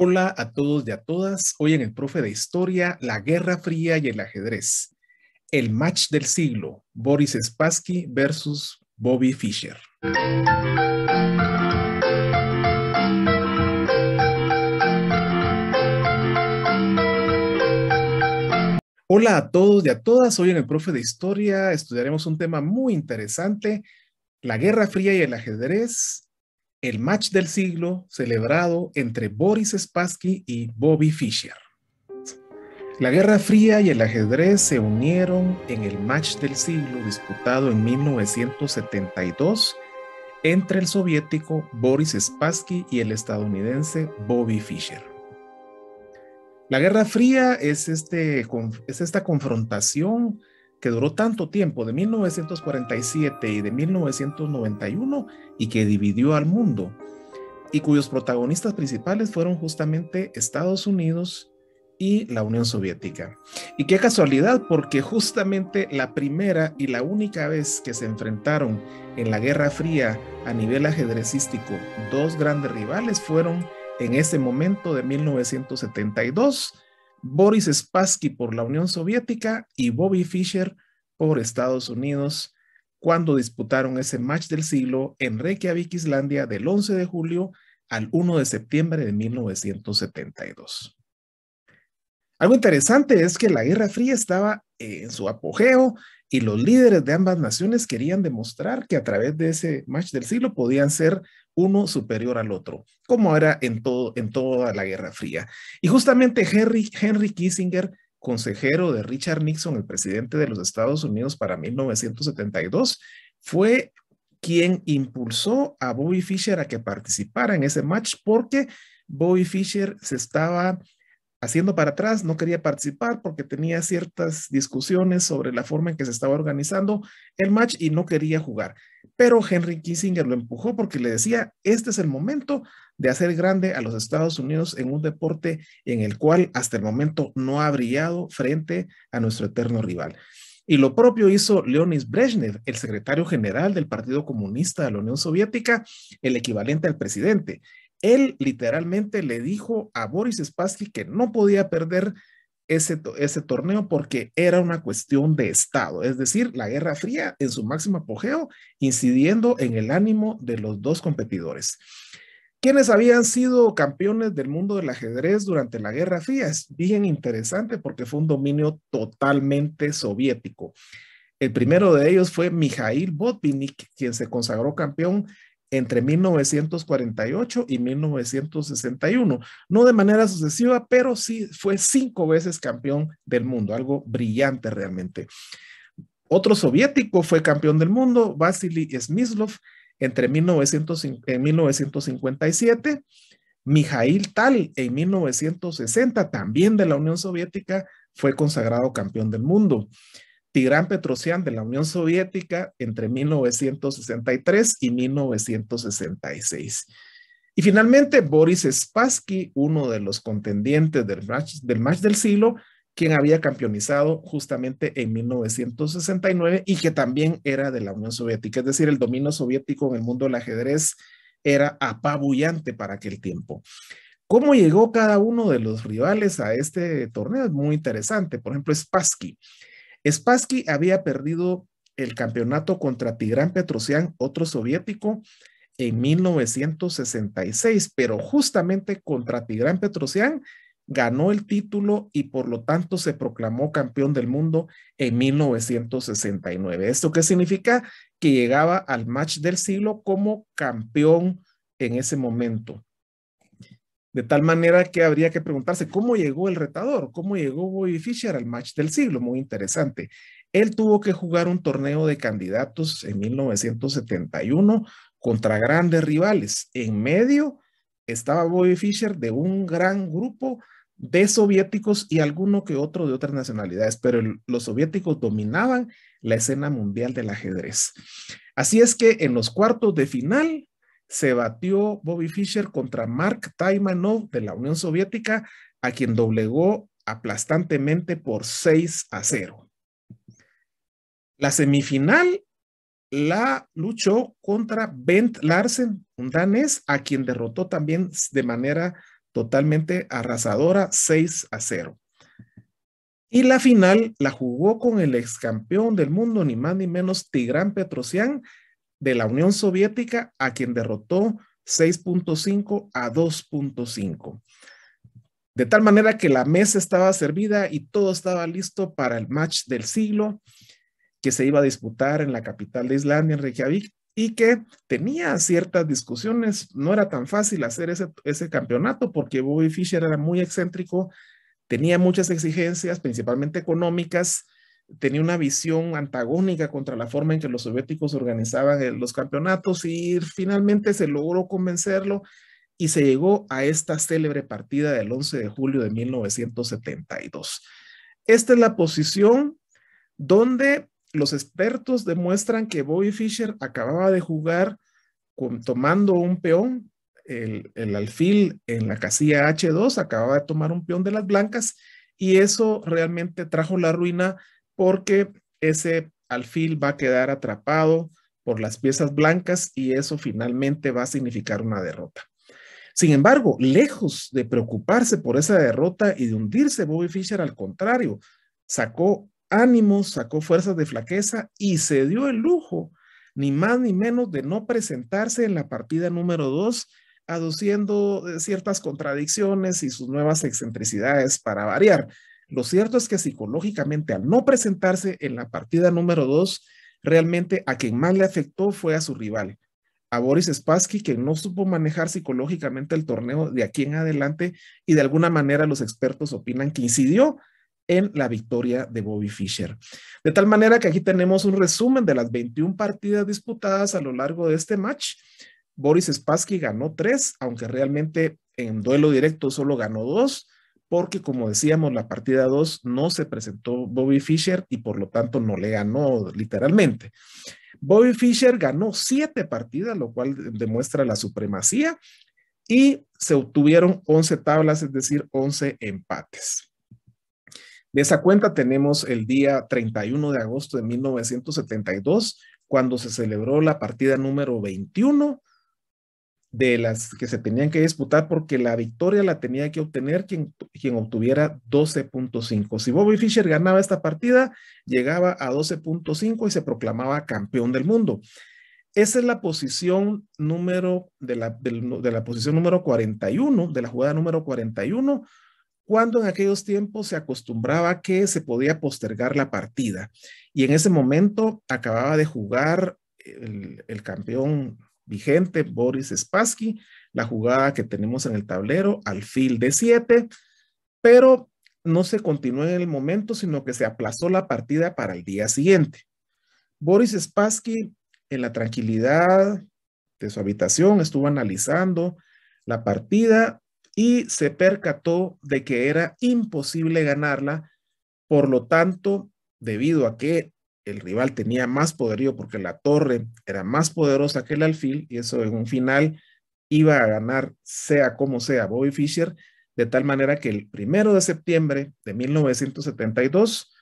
Hola a todos y a todas. Hoy en el Profe de Historia, la Guerra Fría y el ajedrez. El match del siglo, Boris Spassky versus Bobby Fischer. Hola a todos y a todas. Hoy en el Profe de Historia estudiaremos un tema muy interesante, la Guerra Fría y el ajedrez, el match del siglo celebrado entre Boris Spassky y Bobby Fischer. La Guerra Fría y el ajedrez se unieron en el match del siglo disputado en 1972 entre el soviético Boris Spassky y el estadounidense Bobby Fischer. La Guerra Fría es esta confrontación que duró tanto tiempo, de 1947 y de 1991, y que dividió al mundo, y cuyos protagonistas principales fueron justamente Estados Unidos y la Unión Soviética. Y qué casualidad, porque justamente la primera y la única vez que se enfrentaron en la Guerra Fría a nivel ajedrecístico dos grandes rivales fueron en ese momento de 1972, Boris Spassky por la Unión Soviética y Bobby Fischer por Estados Unidos, cuando disputaron ese match del siglo en Reykjavik, Islandia, del 11 de julio al 1 de septiembre de 1972. Algo interesante es que la Guerra Fría estaba en su apogeo y los líderes de ambas naciones querían demostrar que a través de ese match del siglo podían ser uno superior al otro, como era en toda la Guerra Fría. Y justamente Henry Kissinger, consejero de Richard Nixon, el presidente de los Estados Unidos para 1972, fue quien impulsó a Bobby Fischer a que participara en ese match, porque Bobby Fischer se estaba haciendo para atrás, no quería participar porque tenía ciertas discusiones sobre la forma en que se estaba organizando el match y no quería jugar. Pero Henry Kissinger lo empujó porque le decía, este es el momento de hacer grande a los Estados Unidos en un deporte en el cual hasta el momento no ha brillado frente a nuestro eterno rival. Y lo propio hizo Leonid Brezhnev, el secretario general del Partido Comunista de la Unión Soviética, el equivalente al presidente. Él literalmente le dijo a Boris Spassky que no podía perder ese torneo porque era una cuestión de Estado, es decir, la Guerra Fría en su máximo apogeo, incidiendo en el ánimo de los dos competidores. ¿Quiénes habían sido campeones del mundo del ajedrez durante la Guerra Fría? Es bien interesante porque fue un dominio totalmente soviético. El primero de ellos fue Mikhail Botvinnik, quien se consagró campeón entre 1948 y 1961. No de manera sucesiva, pero sí fue 5 veces campeón del mundo, algo brillante realmente. Otro soviético fue campeón del mundo, Vasily Smyslov, entre 1957. Mikhail Tal en 1960, también de la Unión Soviética, fue consagrado campeón del mundo. Tigran Petrosian de la Unión Soviética entre 1963 y 1966. Y finalmente, Boris Spassky, uno de los contendientes del match del siglo, quien había campeonizado justamente en 1969 y que también era de la Unión Soviética. Es decir, el dominio soviético en el mundo del ajedrez era apabullante para aquel tiempo. ¿Cómo llegó cada uno de los rivales a este torneo? Es muy interesante. Por ejemplo, Spassky había perdido el campeonato contra Tigran Petrosian, otro soviético, en 1966, pero justamente contra Tigran Petrosian ganó el título y por lo tanto se proclamó campeón del mundo en 1969. ¿Esto qué significa? Que llegaba al match del siglo como campeón en ese momento. De tal manera que habría que preguntarse cómo llegó el retador, cómo llegó Bobby Fischer al match del siglo. Muy interesante. Él tuvo que jugar un torneo de candidatos en 1971 contra grandes rivales. En medio estaba Bobby Fischer de un gran grupo de soviéticos y alguno que otro de otras nacionalidades, pero los soviéticos dominaban la escena mundial del ajedrez. Así es que en los cuartos de final se batió Bobby Fischer contra Mark Taimanov de la Unión Soviética, a quien doblegó aplastantemente por 6-0. La semifinal la luchó contra Bent Larsen, un danés, a quien derrotó también de manera totalmente arrasadora, 6-0. Y la final la jugó con el ex campeón del mundo, ni más ni menos Tigran Petrosian, de la Unión Soviética, a quien derrotó 6.5-2.5. De tal manera que la mesa estaba servida y todo estaba listo para el match del siglo que se iba a disputar en la capital de Islandia, en Reykjavik, y que tenía ciertas discusiones. No era tan fácil hacer ese campeonato porque Bobby Fischer era muy excéntrico, tenía muchas exigencias, principalmente económicas, tenía una visión antagónica contra la forma en que los soviéticos organizaban los campeonatos y finalmente se logró convencerlo y se llegó a esta célebre partida del 11 de julio de 1972. Esta es la posición donde los expertos demuestran que Bobby Fischer acababa de jugar tomando un peón, el alfil en la casilla H2, acababa de tomar un peón de las blancas y eso realmente trajo la ruina porque ese alfil va a quedar atrapado por las piezas blancas y eso finalmente va a significar una derrota. Sin embargo, lejos de preocuparse por esa derrota y de hundirse, Bobby Fischer, al contrario, sacó ánimos, sacó fuerzas de flaqueza y se dio el lujo, ni más ni menos, de no presentarse en la partida número 2, aduciendo ciertas contradicciones y sus nuevas excentricidades para variar. Lo cierto es que psicológicamente, al no presentarse en la partida número 2, realmente a quien más le afectó fue a su rival, a Boris Spassky, que no supo manejar psicológicamente el torneo de aquí en adelante y de alguna manera los expertos opinan que incidió en la victoria de Bobby Fischer. De tal manera que aquí tenemos un resumen de las 21 partidas disputadas a lo largo de este match. Boris Spassky ganó 3, aunque realmente en duelo directo solo ganó 2, porque como decíamos, la partida 2 no se presentó Bobby Fischer y por lo tanto no le ganó literalmente. Bobby Fischer ganó 7 partidas, lo cual demuestra la supremacía, y se obtuvieron 11 tablas, es decir, 11 empates. De esa cuenta tenemos el día 31 de agosto de 1972, cuando se celebró la partida número 21 de las que se tenían que disputar, porque la victoria la tenía que obtener quien obtuviera 12.5. Si Bobby Fischer ganaba esta partida, llegaba a 12.5 y se proclamaba campeón del mundo. Esa es la posición número de la posición número 41, de la jugada número 41, cuando en aquellos tiempos se acostumbraba que se podía postergar la partida. Y en ese momento acababa de jugar el campeón vigente, Boris Spassky, la jugada que tenemos en el tablero, alfil de 7, pero no se continuó en el momento, sino que se aplazó la partida para el día siguiente. Boris Spassky, en la tranquilidad de su habitación, estuvo analizando la partida y se percató de que era imposible ganarla. Por lo tanto, debido a que el rival tenía más poderío porque la torre era más poderosa que el alfil y eso en un final iba a ganar sea como sea Bobby Fischer, de tal manera que el 1 de septiembre de 1972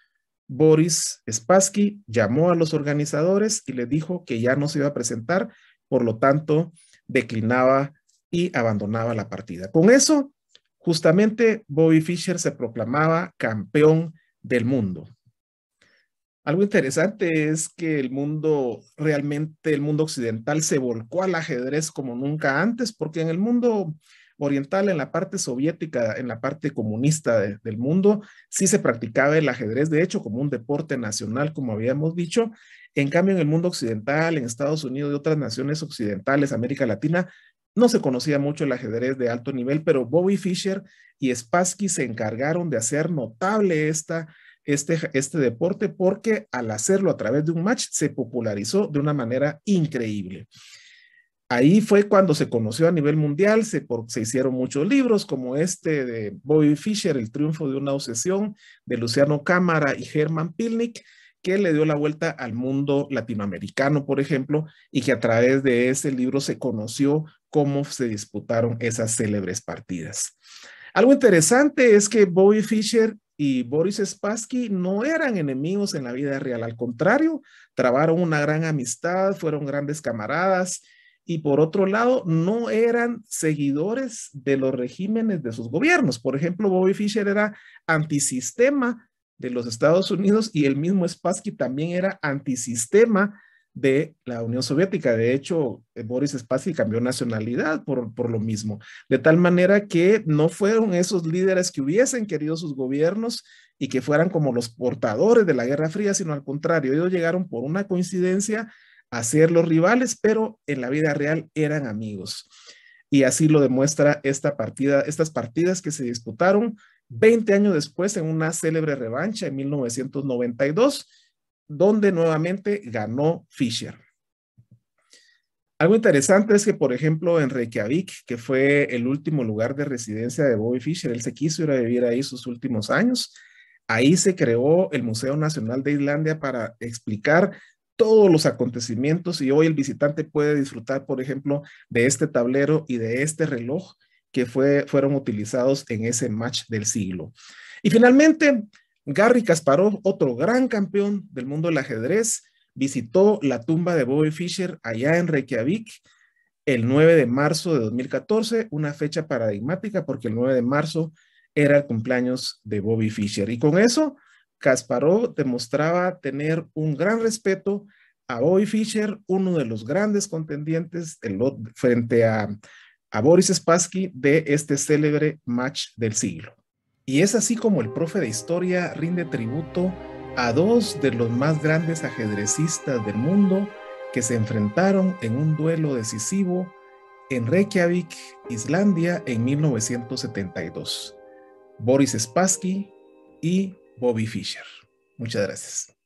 Boris Spassky llamó a los organizadores y les dijo que ya no se iba a presentar, por lo tanto declinaba y abandonaba la partida. Con eso, justamente Bobby Fischer se proclamaba campeón del mundo. Algo interesante es que el mundo occidental se volcó al ajedrez como nunca antes, porque en el mundo oriental, en la parte soviética, en la parte comunista del mundo, sí se practicaba el ajedrez, de hecho, como un deporte nacional, como habíamos dicho. En cambio, en el mundo occidental, en Estados Unidos y otras naciones occidentales, América Latina, no se conocía mucho el ajedrez de alto nivel, pero Bobby Fischer y Spassky se encargaron de hacer notable este deporte porque al hacerlo a través de un match se popularizó de una manera increíble. Ahí fue cuando se conoció a nivel mundial, se hicieron muchos libros como este de Bobby Fischer, El triunfo de una obsesión, de Luciano Cámara y Herman Pilnik, que le dio la vuelta al mundo latinoamericano, por ejemplo, y que a través de ese libro se conoció cómo se disputaron esas célebres partidas. Algo interesante es que Bobby Fischer y Boris Spassky no eran enemigos en la vida real, al contrario, trabaron una gran amistad, fueron grandes camaradas y por otro lado no eran seguidores de los regímenes de sus gobiernos. Por ejemplo, Bobby Fischer era antisistema de los Estados Unidos y el mismo Spassky también era antisistema de la Unión Soviética. De hecho, Boris Spassky cambió nacionalidad por lo mismo, de tal manera que no fueron esos líderes que hubiesen querido sus gobiernos y que fueran como los portadores de la Guerra Fría, sino al contrario, ellos llegaron por una coincidencia a ser los rivales, pero en la vida real eran amigos. Y así lo demuestra estas partidas que se disputaron 20 años después en una célebre revancha en 1992, donde nuevamente ganó Fischer. Algo interesante es que, por ejemplo, en Reykjavik, que fue el último lugar de residencia de Bobby Fischer, él se quiso ir a vivir ahí sus últimos años. Ahí se creó el Museo Nacional de Islandia para explicar todos los acontecimientos y hoy el visitante puede disfrutar, por ejemplo, de este tablero y de este reloj que fueron utilizados en ese match del siglo. Y finalmente, Garry Kasparov, otro gran campeón del mundo del ajedrez, visitó la tumba de Bobby Fischer allá en Reykjavik el 9 de marzo de 2014, una fecha paradigmática porque el 9 de marzo era el cumpleaños de Bobby Fischer. Y con eso, Kasparov demostraba tener un gran respeto a Bobby Fischer, uno de los grandes contendientes frente a Boris Spassky de este célebre match del siglo. Y es así como el profe de historia rinde tributo a dos de los más grandes ajedrecistas del mundo que se enfrentaron en un duelo decisivo en Reykjavik, Islandia, en 1972. Boris Spassky y Bobby Fischer. Muchas gracias.